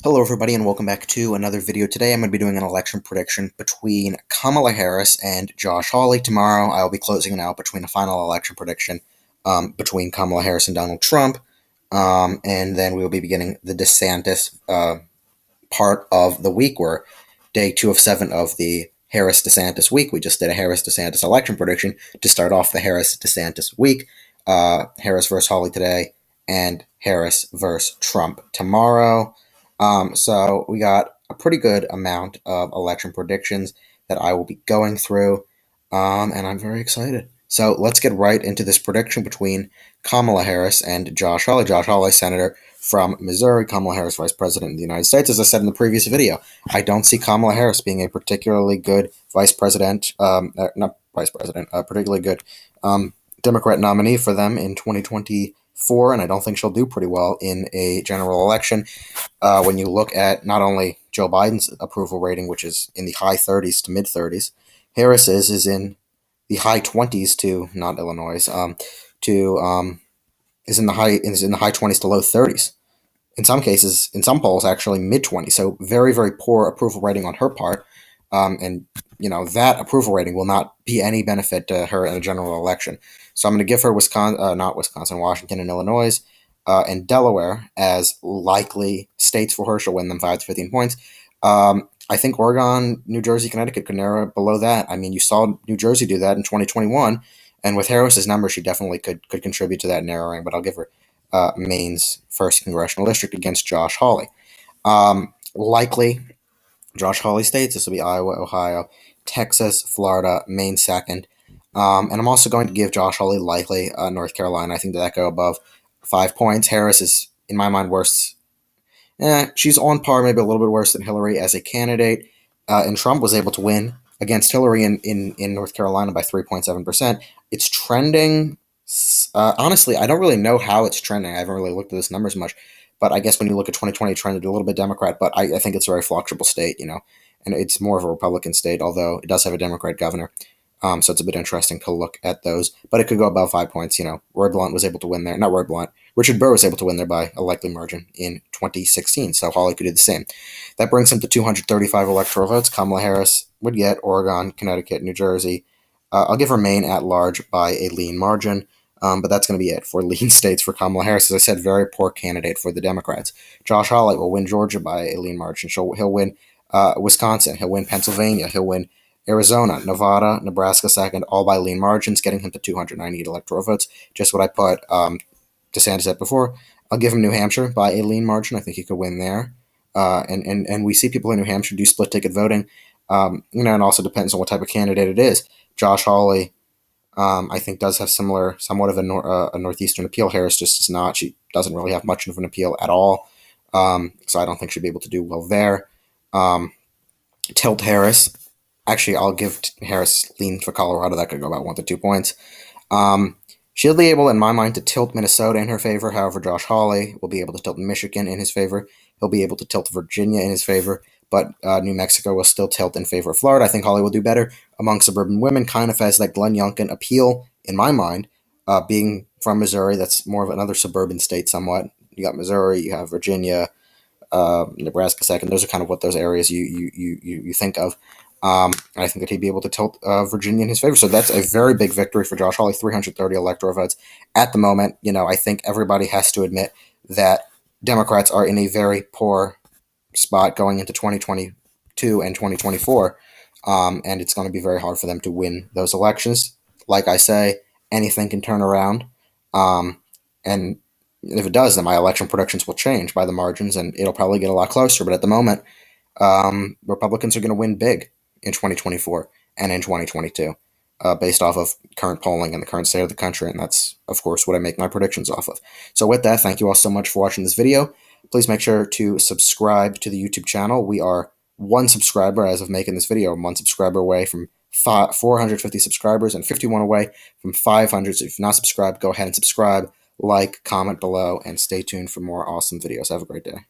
Hello everybody and welcome back to another video. Today I'm going to be doing an election prediction between Kamala Harris and Josh Hawley. Tomorrow I'll be closing it out between a final election prediction between Kamala Harris and Donald Trump. And then we will be beginning the DeSantis part of the week. We're day 2 of 7 of the Harris-DeSantis week. We just did a Harris-DeSantis election prediction to start off the Harris-DeSantis week. Harris versus Hawley today and Harris versus Trump tomorrow. So we got a pretty good amount of election predictions that I will be going through, and I'm very excited. So let's get right into this prediction between Kamala Harris and Josh Hawley. Josh Hawley, Senator from Missouri, Kamala Harris, Vice President of the United States. As I said in the previous video, I don't see Kamala Harris being a particularly good particularly good Democrat nominee for them in 2024, and I don't think she'll do pretty well in a general election. When you look at not only Joe Biden's approval rating, which is in the high 30s to mid 30s, Harris's is in the high 20s to not Illinois, is in the high 20s to low 30s. In some cases, in some polls, actually mid 20s. So very, very poor approval rating on her part. And that approval rating will not be any benefit to her in a general election. So I'm going to give her Washington, and Illinois, and Delaware as likely states for her. She'll win them 5 to 15 points. I think Oregon, New Jersey, Connecticut could narrow below that. I mean, you saw New Jersey do that in 2021, and with Harris's number, she definitely could contribute to that narrowing. But I'll give her Maine's 1st congressional district against Josh Hawley. Likely, Josh Hawley states, this will be Iowa, Ohio, Texas, Florida, Maine 2nd. And I'm also going to give Josh Hawley likely North Carolina. I think that go above 5 points. Harris is, in my mind, worse. She's on par, maybe a little bit worse than Hillary as a candidate. And Trump was able to win against Hillary in North Carolina by 3.7%. It's trending. Honestly, I don't really know how it's trending. I haven't really looked at this numbers much. But I guess when you look at 2020, it trended a little bit Democrat. But I think it's a very fluctuable state, and it's more of a Republican state, although it does have a Democrat governor. So it's a bit interesting to look at those. But it could go above 5 points. Roy Blunt was able to win there. Not Roy Blunt. Richard Burr was able to win there by a likely margin in 2016. So Hawley could do the same. That brings him to 235 electoral votes. Kamala Harris would get Oregon, Connecticut, New Jersey. I'll give her Maine at large by a lean margin. But that's going to be it for lean states for Kamala Harris. As I said, very poor candidate for the Democrats. Josh Hawley will win Georgia by a lean margin. He'll win Wisconsin. He'll win Pennsylvania. He'll win Arizona, Nevada, Nebraska 2nd, all by lean margins, getting him to 298 electoral votes. Just what I put DeSantis at before. I'll give him New Hampshire by a lean margin. I think he could win there. And we see people in New Hampshire do split ticket voting. And also depends on what type of candidate it is. Josh Hawley, I think, does have somewhat of a northeastern appeal. Harris just is not. She doesn't really have much of an appeal at all. So I don't think she'll be able to do well there. Tilt Harris. Actually, I'll give Harris lean for Colorado. That could go about 1 to 2 points. She'll be able, in my mind, to tilt Minnesota in her favor. However, Josh Hawley will be able to tilt Michigan in his favor. He'll be able to tilt Virginia in his favor. But New Mexico will still tilt in favor of Florida. I think Hawley will do better among suburban women, kind of has that Glenn Youngkin appeal, in my mind, being from Missouri. That's more of another suburban state somewhat. You got Missouri, you have Virginia, Nebraska 2nd. Those are kind of what those areas you think of. I think that he'd be able to tilt Virginia in his favor. So that's a very big victory for Josh Hawley, 330 electoral votes. At the moment, I think everybody has to admit that Democrats are in a very poor spot going into 2022 and 2024, and it's going to be very hard for them to win those elections. Like I say, anything can turn around, and if it does, then my election predictions will change by the margins, and it'll probably get a lot closer. But at the moment, Republicans are going to win big in 2024 and in 2022, based off of current polling and the current state of the country, and that's, of course, what I make my predictions off of. So with that, thank you all so much for watching this video. Please make sure to subscribe to the YouTube channel. We are 1 subscriber as of making this video, 1 subscriber away from 450 subscribers and 51 away from 500. So if you're not subscribed, go ahead and subscribe, like, comment below, and stay tuned for more awesome videos. Have a great day.